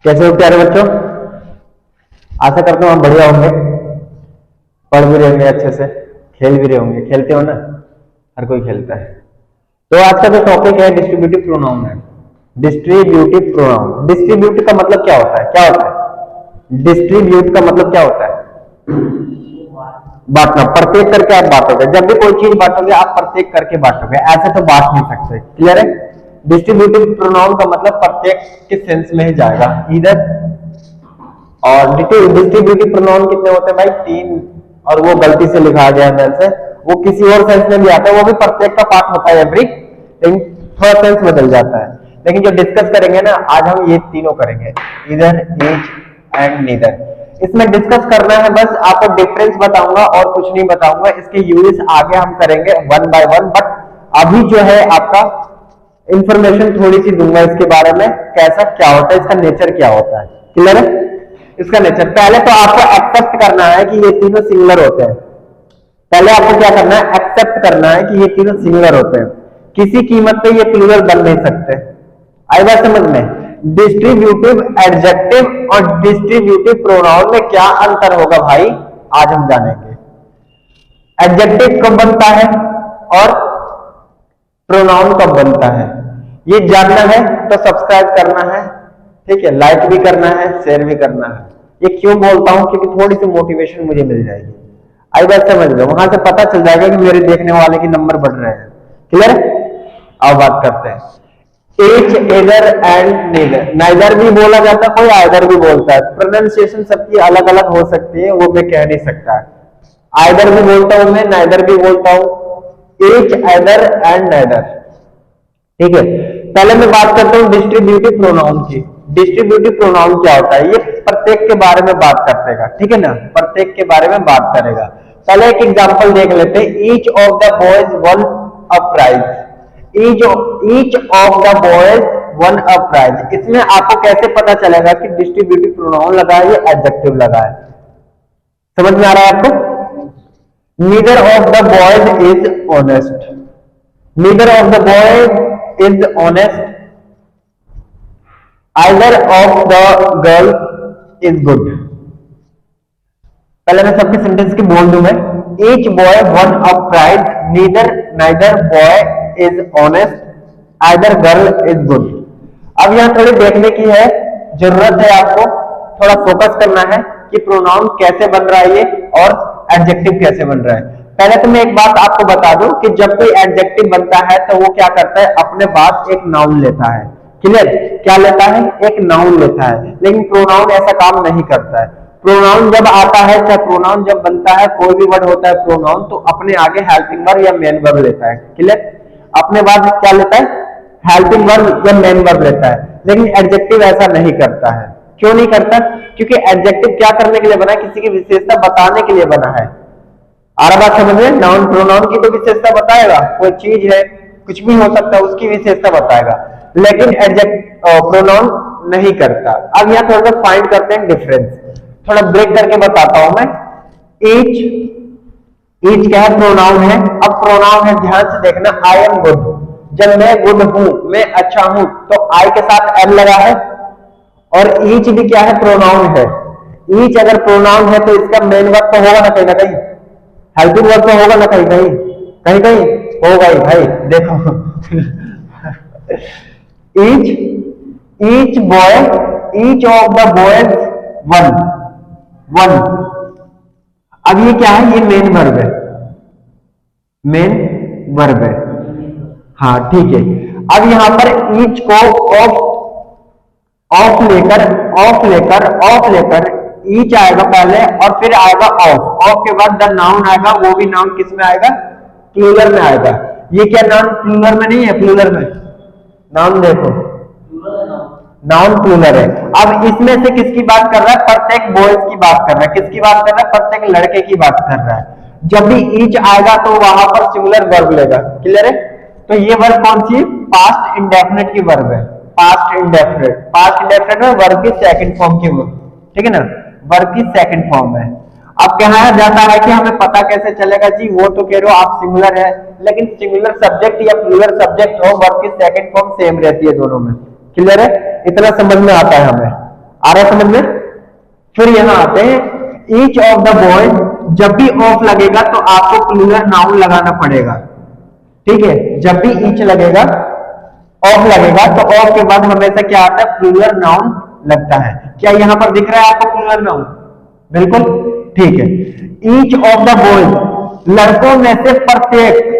कैसे हो प्यारे बच्चों? आशा करता हूँ आप बढ़िया होंगे, पढ़ भी रहे होंगे अच्छे से, खेल भी रहे होंगे। खेलते हो ना, हर कोई खेलता है। तो आज का जो टॉपिक है डिस्ट्रीब्यूटिव प्रोनाउन है। डिस्ट्रीब्यूटिव प्रोनाउन, डिस्ट्रीब्यूट का मतलब क्या होता है? क्या होता है डिस्ट्रीब्यूट का मतलब? क्या होता है? बांटना। प्रत्येक करके आप बांटोगे। जब भी कोई चीज बांटोगे आप प्रत्येक करके बांटोगे, ऐसे तो बांट नहीं सकते। क्लियर है? डिस्ट्रीब्यूटिव प्रोनाउन का मतलब प्रत्येक के सेंस में ही जाएगा इधर। और डिस्ट्रीब्यूटिव प्रोनाउन कितने होते हैं भाई? 3। और वो गलती से लिखा गया है से, वो किसी और सेंस में भी आता है, वो भी प्रत्येक का पार्ट होता है एवरी, लेकिन थोड़ा सेंस बदल जाता है। लेकिन जो डिस्कस करेंगे ना आज हम, ये तीनों करेंगे, इधर, ईच एंड नीदर। इसमें डिस्कस करना है, बस आपको डिफरेंस बताऊंगा और कुछ नहीं बताऊंगा। इसके यूज आगे हम करेंगे वन बाय वन, बट अभी जो है आपका इंफॉर्मेशन थोड़ी सी दूंगा इसके बारे में, कैसा क्या होता है, इसका नेचर क्या होता है। क्लियर है? इसका नेचर पहले तो आपको एक्सेप्ट करना है कि ये तीनों सिंगुलर होते हैं। पहले आपको क्या करना है? एक्सेप्ट करना है कि ये तीनों सिंगुलर होते हैं। किसी कीमत पे ये प्लूरल बन नहीं सकते। आई बात समझ में? डिस्ट्रीब्यूटिव एडजेक्टिव और डिस्ट्रीब्यूटिव प्रोनाउन में क्या अंतर होगा भाई, आज हम जानेंगे। एडजेक्टिव कब बनता है और प्रोनाउन कब बनता है, ये जानना है तो सब्सक्राइब करना है, ठीक है? लाइक भी करना है, शेयर भी करना है। ये क्यों बोलता हूं? क्योंकि थोड़ी सी मोटिवेशन मुझे मिल जाएगी। आई बात समझ लो, वहां से पता चल जाएगा कि मेरे देखने वाले के नंबर बढ़ रहे हैं। क्लियर? अब बात करते हैं H, either and neither. Neither भी बोला जाता है, कोई आइदर भी बोलता है। प्रोनाउंसिएशन सबकी अलग अलग हो सकती है, वो मैं कह नहीं सकता। आइदर भी बोलता हूं मैं, नाइदर भी बोलता हूं। एच, एदर एंड नाइदर, ठीक है? पहले मैं बात करता हूं डिस्ट्रीब्यूटिव प्रोनाउन की। डिस्ट्रीब्यूटिव प्रोनाउन क्या होता है? ये प्रत्येक के बारे में बात करतेगा, ठीक है ना? प्रत्येक के बारे में बात करेगा। पहले एक एग्जांपल देख लेते हैं। Each of the boys won a prize. Each of the boys won a prize. इसमें आपको कैसे पता चलेगा कि डिस्ट्रीब्यूटिव प्रोनाउन लगा है या एडजेक्टिव लगा है? समझ में आ रहा है आपको? Neither of the boys is honest. Neither of the boys is honest. Either of the girl is good. पहले मैं सबके सेंटेंस की बोल दूं मैं। Each boy won a prize. Neither boy is honest. Either girl is good. अब यहाँ थोड़ी देखने की है जरूरत है, आपको थोड़ा फोकस करना है कि प्रोनाउन कैसे बन रहा है ये, और एडजेक्टिव कैसे बन रहा है। पहले तो मैं एक बात आपको बता दूं कि जब कोई एडजेक्टिव बनता है तो वो क्या करता है? अपने बाद एक नाउन लेता है। क्लियर? क्या लेता है? एक नाउन लेता है। लेकिन प्रोनाउन ऐसा काम नहीं करता है। प्रोनाउन जब आता है, चाहे प्रोनाउन जब बनता है, कोई भी वर्ड होता है प्रोनाउन, तो अपने आगे हेल्पिंग वर्ब या मेन वर्ब लेता है। क्लियर? अपने बाद क्या लेता है? हेल्पिंग वर्ब या मेन वर्ब लेता है। लेकिन एडजेक्टिव ऐसा नहीं करता है। क्यों नहीं करता? क्योंकि एडजेक्टिव क्या करने के लिए बना है? किसी की विशेषता बताने के लिए बना है। आ रहा बात समझ में? नाउन प्रोनाउन की तो विशेषता बताएगा, कोई चीज है, कुछ भी हो सकता है, उसकी विशेषता बताएगा। लेकिन प्रोनाउन नहीं करता। अब यहाँ थोड़ा सा फाइंड करते हैं डिफरेंस। थोड़ा ब्रेक करके बताता हूं मैं। ईच क्या है? प्रोनाउन है। अब प्रोनाउन है, ध्यान से देखना। I am good. जब मैं गुड हूं, मैं अच्छा हूं, तो आई के साथ एम लगा है। और ईच भी क्या है? प्रोनाउन है। ईच अगर प्रोनाउन है तो इसका मेन वर्ब तो होगा ना कहीं ना कहीं, हेल्पिंग वर्ब तो होगा ना कहीं कहीं, कहीं कहीं होगा ही भाई। देखो each boy, each of the boys one. अब ये क्या है? ये मेन वर्ब है, मेन वर्ब है। हाँ ठीक है। अब यहां पर ईच को ऑफ लेकर ईच आएगा पहले और फिर आएगा ऑफ के बाद द नाउन आएगा। वो भी नाउन किस में आएगा? प्लूरल में आएगा। ये क्या नाउन प्लूरल में नहीं है? प्लूरल में नाउन देखो, नाउन प्लूरल है। अब इसमें से किसकी बात कर रहा है? प्रत्येक बॉयज की बात कर रहा है। किसकी बात कर रहा है? प्रत्येक लड़के की बात कर रहा है। जब भी ईच आएगा तो वहां पर सिंगुलर वर्ब लेगा। क्लियर है? तो ये वर्ब कौन सी? पास्ट इंडेफिनिट की वर्ब है। पास्ट इंडेफिनिट में वर्ब की सेकंड फॉर्म की वर्ब, ठीक है ना? वर्ब की सेकंड फॉर्म है। अब कहा जाता है कि हमें पता कैसे चलेगा जी? वो तो कह रहे हो आप सिंगुलर है, लेकिन सिंगुलर सब्जेक्ट या प्लूरल सब्जेक्ट हो, वर्ब की सेकंड फॉर्म सेम रहती है दोनों में। क्लियर है? इतना समझ में आता है हमें। आ रहा है समझ में? फिर यहां आते हैं, ईच ऑफ द बॉयज, जब भी ऑफ लगेगा तो आपको प्लूरल नाउन लगाना पड़ेगा, ठीक है? जब भी ईच लगेगा, ऑफ लगेगा, तो ऑफ के बाद हमेशा क्या आता है? प्लूरल नाउन लगता है। क्या यहां पर दिख रहा है आपको प्लूरल नाउन? बिल्कुल ठीक है। ईच ऑफ द बॉयज, लड़कों में से प्रत्येक,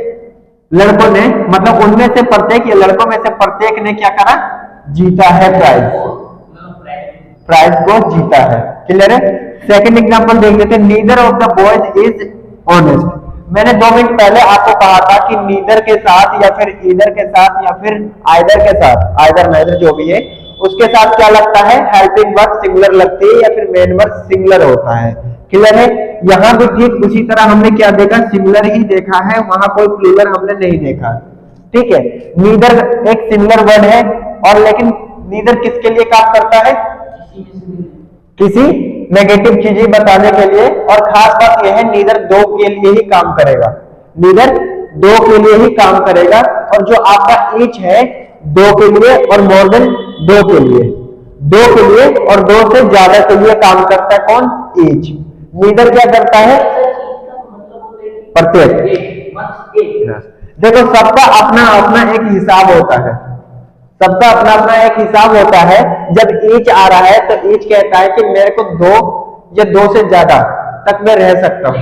लड़कों ने मतलब उनमें से प्रत्येक या लड़कों में से प्रत्येक ने क्या करा? जीता है प्राइज, प्राइज को जीता है। क्लियर है? सेकंड एग्जांपल देख लेते हैं, neither of the boys is honest. मैंने 2 मिनट पहले आपको कहा था कि नीदर के साथ या फिर ईदर के साथ या फिर आइदर के साथ, आइदर नाइदर जो भी है, उसके साथ क्या लगता है? हेल्पिंग वर्ब सिंगुलर लगती है या फिर मेन वर्ब सिंगुलर होता है। क्लियर है? यहां भी ठीक उसी तरह हमने क्या देखा? सिंगुलर ही देखा है, वहां कोई प्लूरल हमने नहीं देखा, ठीक है? नीदर एक सिंगुलर वर्ड है, और लेकिन नीदर किसके लिए काम करता है? किसी नेगेटिव चीजें बताने के लिए, और खास बात यह है नीदर 2 के लिए ही काम करेगा, नीदर 2 के लिए ही काम करेगा। और जो आपका ईच है 2 के लिए और मोर देन 2 के लिए, 2 के लिए और 2 से ज्यादा के लिए काम करता है कौन? ईच। नीदर क्या करता है? प्रत्येक। देखो सबका अपना अपना एक हिसाब होता है, सबका अपना अपना एक हिसाब होता है। जब ईच आ रहा है तो ईच कहता है कि मेरे को 2 या 2 से ज्यादा तक मैं रह सकता हूं।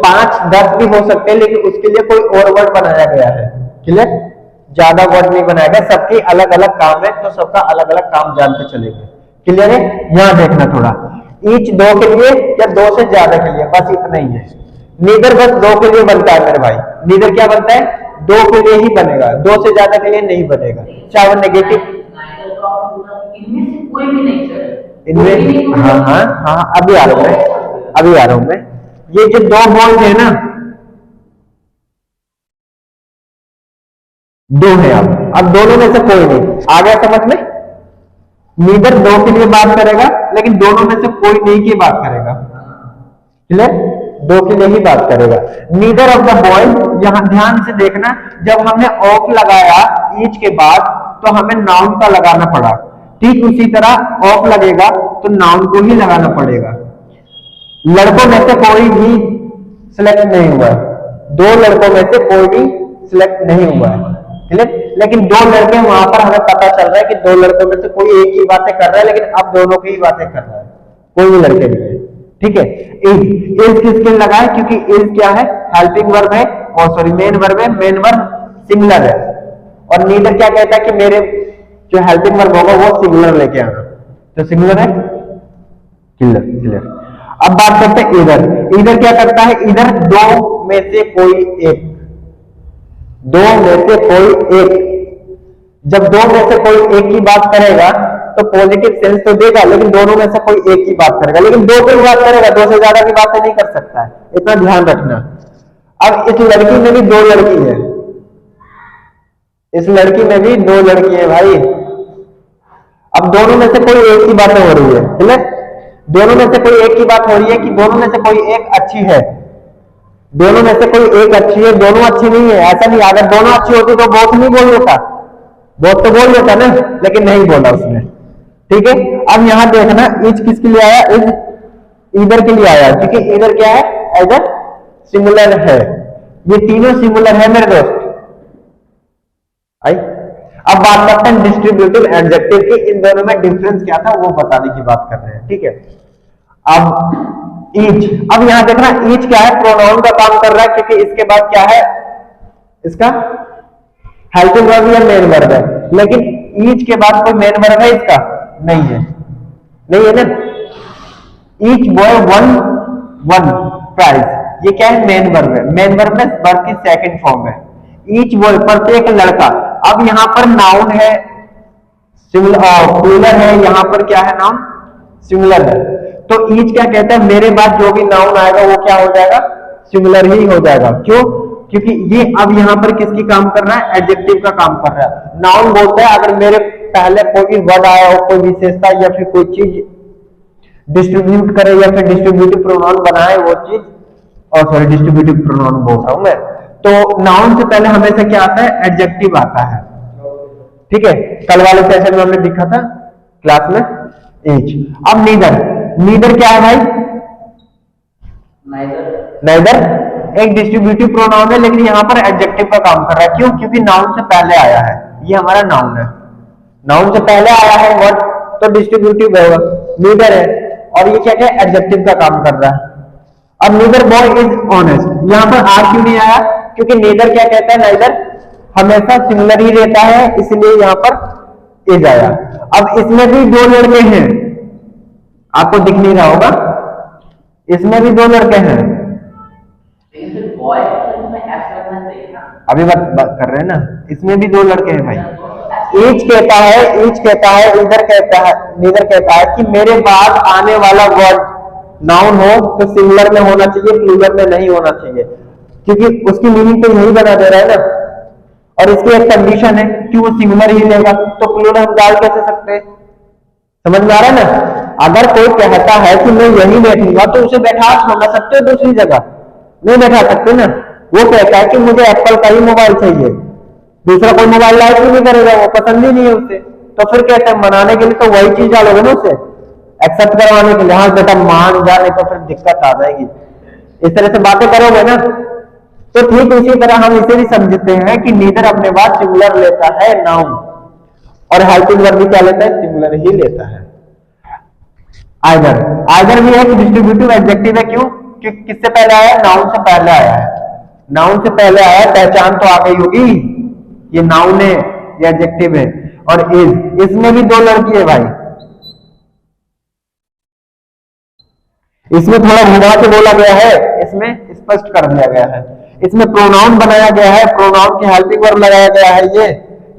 5-10 भी हो सकते हैं, लेकिन उसके लिए कोई और वर्ड बनाया गया है। क्लियर? ज्यादा वर्ड नहीं बनाया गया, सबकी अलग अलग काम है, तो सबका अलग अलग काम जानते चलेंगे। क्लियर है? यहां देखना थोड़ा, ईच 2 के लिए या 2 से ज्यादा के लिए, बस इतना ही है। नीदर बस 2 के लिए बनता है मेरे भाई, नीदर क्या बनता है? 2 के लिए ही बनेगा, 2 से ज्यादा के लिए नहीं बनेगा, चाहे वो नेगेटिव। इनमें हाँ हाँ हाँ, अभी आ रहा हूं मैं, अभी आ रहा हूं मैं। ये जो 2 बॉयज है ना, 2 है। अब दोनों में से कोई नहीं आ गया समझ में? नीदर 2 के लिए बात करेगा, लेकिन दोनों में से कोई नहीं की बात करेगा। क्लियर? 2 के लिए ही बात करेगा। नीदर ऑफ द बॉयज, यहां ध्यान से देखना, जब हमने ऑफ लगाया ईच के बाद तो हमें नाउन का लगाना पड़ा, ठीक उसी तरह ऑफ लगेगा तो नाउन को ही लगाना पड़ेगा। लड़कों में से कोई भी सिलेक्ट नहीं हुआ है, 2 लड़कों में से कोई भी सिलेक्ट नहीं हुआ है। क्लियर? लेकिन 2 लड़के, वहां पर हमें पता चल रहा है कि 2 लड़कों में से कोई एक ही बातें कर रहा है, लेकिन अब दोनों की ही बातें कर रहा है, कोई भी लड़के नहीं है। ठीक है? इज किसके लगा है? क्योंकि इज क्या है? हेल्पिंग वर्ब है, और सॉरी मेन वर्ब है, मेन वर्ब सिंगुलर है। और नीदर क्या कहता है कि मेरे जो हेल्पिंग वर्ब होगा वो सिंगुलर लेके आना, तो सिंगुलर है। क्लियर? क्लियर। अब बात करते हैं इधर। इधर क्या करता है? इधर 2 में से कोई एक, 2 में से कोई एक, जब 2 में से कोई एक की बात करेगा तो पॉजिटिव सेंस तो देगा, लेकिन दोनों में से कोई एक की बात करेगा, लेकिन 2 की बात करेगा, 2 से ज्यादा की बातें नहीं कर सकता है, इतना ध्यान रखना। अब इस लड़की में भी 2 लड़की है, इस लड़की में भी 2 लड़की है भाई। अब दोनों में से कोई एक की बातें हो रही है, ठीक है? दोनों में से कोई एक की बात हो रही है कि दोनों में से कोई एक अच्छी है, दोनों में से कोई एक अच्छी है, दोनों अच्छी नहीं है, ऐसा नहीं। अगर दोनों अच्छी होती तो बहुत नहीं बोल लेता, बहुत तो बोल लेता ना, लेकिन नहीं बोला उसने। ठीक है? अब यहां देखना, इज किसके लिए आया? इज इधर के लिए आया, क्योंकि इधर क्या है? इधर सिंगुलर है, ये तीनों सिंगुलर है मेरे दोस्त। आई? अब बात करते हैं डिस्ट्रीब्यूटिव एडजेक्टिव की, इन दोनों में डिफरेंस क्या था वो बताने की बात कर रहे हैं। ठीक है? अब ईच, अब यहां देखना ईच क्या है? प्रोनाउन का काम कर रहा है, क्योंकि इसके बाद क्या है? इसका हेल्पिंग वर्ब या मेन वर्ब है, लेकिन ईच के बाद कोई मेन वर्ब है इसका? नहीं है, नहीं है ना। ईच बॉय वन प्राइज, ये क्या है? मेन वर्ब है, मेन वर्ब में वर्ब की सेकंड फॉर्म है। ईच बॉय, प्रत्येक लड़का। अब यहां पर नाउन है, प्लूरल है, यहां पर क्या है? नाउन सिंगुलर है। तो ईच क्या कहता है? मेरे बाद जो भी नाउन आएगा वो क्या हो जाएगा? सिंगुलर ही हो जाएगा। क्यों? क्योंकि ये अब यहां पर किसकी काम कर रहा है? एडजेक्टिव का काम कर रहा है। नाउन बोलता है अगर मेरे पहले कोई भी वर्ड आया हो, कोई विशेषता या फिर कोई चीज डिस्ट्रीब्यूट करे या फिर डिस्ट्रीब्यूटिव प्रोनाउन बनाए वो चीज, और सॉरी डिस्ट्रीब्यूटिव प्रोनाउन बोल रहा हूं मैं, तो नाउन से पहले हमेशा क्या आता है? एडजेक्टिव आता है। ठीक है? कल वाले सेशन में हमने देखा था क्लास में ईच। अब नीदर, नीदर क्या है भाई? नाइदर एक डिस्ट्रीब्यूटिव प्रोनाउन है, लेकिन यहाँ पर एडजेक्टिव का काम कर रहा है। क्यों? क्योंकि नाउन से पहले आया है, ये हमारा नाउन है, नाउन से पहले आया है वर्ड, तो डिस्ट्रीब्यूटिव होगा, नीदर है, और ये क्या क्या एडजेक्टिव का काम कर रहा है। अब नीदर बॉय इज ऑनेस्ट, यहाँ पर आर क्यों नहीं आया? क्योंकि नीदर क्या कहता है, नाइदर हमेशा सिंगुलर ही रहता है, इसलिए यहाँ पर इज आया। अब इसमें भी दो लड़के हैं, आपको दिख नहीं रहा होगा, इसमें भी दो लड़के हैं, अभी बात कर रहे हैं ना, इसमें भी दो लड़के हैं भाई। ईच कहता है, ईच कहता है, इधर कहता है, नीदर कहता है कि मेरे बाद आने वाला वर्ड नाउन हो तो सिंगुलर में होना चाहिए, प्लूरल में नहीं होना चाहिए, क्योंकि उसकी मीनिंग तो यही बना दे रहा है ना। और इसकी एक कंडीशन है कि वो सिंगुलर ही लेगा, तो प्लूरल हम डाल कैसे सकते हैं? समझ में आ रहा है ना? अगर कोई कहता है कि मैं यही बैठूंगा, तो उसे बैठा छोड़ सकते हो दूसरी जगह, नहीं बैठा सकते ना। वो कहता है कि मुझे एप्पल का ही मोबाइल चाहिए, दूसरा कोई मोबाइल लाइक भी नहीं करेगा, वो पसंद ही नहीं है उसे, तो फिर कहते हैं मनाने के लिए तो वही चीज डालोगे ना, उसे एक्सेप्ट करवाने के लिए, हाँ बेटा मान जा, नहीं तो फिर दिक्कत आ जाएगी। इस तरह से बातें करोगे ना, तो ठीक इसी तरह हम इसे भी समझते हैं कि नीदर अपने बाद सिंगुलर लेता है नाउन, और हेल्पिंग वर्ब भी क्या लेता है? सिंगुलर ही लेता है। आइदर, आइदर भी एक डिस्ट्रीब्यूटिव एडजेक्टिव है, क्यों? क्योंकि किससे पहले आया? नाउन से पहले आया है, नाउन से पहले आया, पहचान तो आ गई होगी, ये नाउन है, ये एडजेक्टिव है। और इज, इसमें भी दो लड़की है भाई, इसमें थोड़ा घुमा के बोला गया है, इसमें स्पष्ट कर दिया गया है, इसमें प्रोनाउन बनाया गया है, प्रोनाउन की हेल्पिंग वर्ब लगाया गया है ये,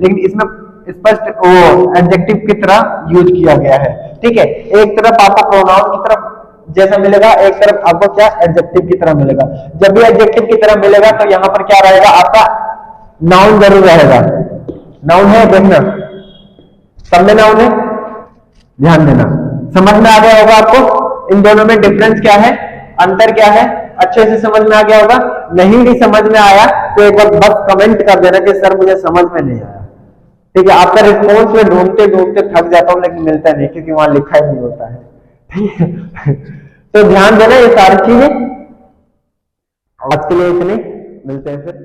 लेकिन इसमें स्पष्ट वो एडजेक्टिव की तरह यूज किया गया है। ठीक है, एक तरफ आपको प्रोनाउन की तरफ जैसा मिलेगा, एक तरफ आपको क्या एडजेक्टिव की तरह मिलेगा। जब भी एडजेक्टिव की तरह मिलेगा तो यहाँ पर क्या रहेगा? आपका नाउन जरूर रहेगा। नाउन है, देखना सब में नाउन है, ध्यान देना। समझ में आ गया होगा आपको इन दोनों में डिफरेंस क्या है, अंतर क्या है? अच्छे से समझ में आ गया होगा। नहीं भी समझ में आया तो एक बार बस कमेंट कर देना कि सर मुझे समझ में नहीं आया। ठीक है, आपका रिस्पॉन्स में ढूंढते ढूंढते थक जाता हूं, लेकिन मिलता नहीं, क्योंकि वहां लिखा ही नहीं होता है। ठीक है, तो ध्यान देना ये सारी चीजें। आज के लिए इतने, मिलते हैं फिर।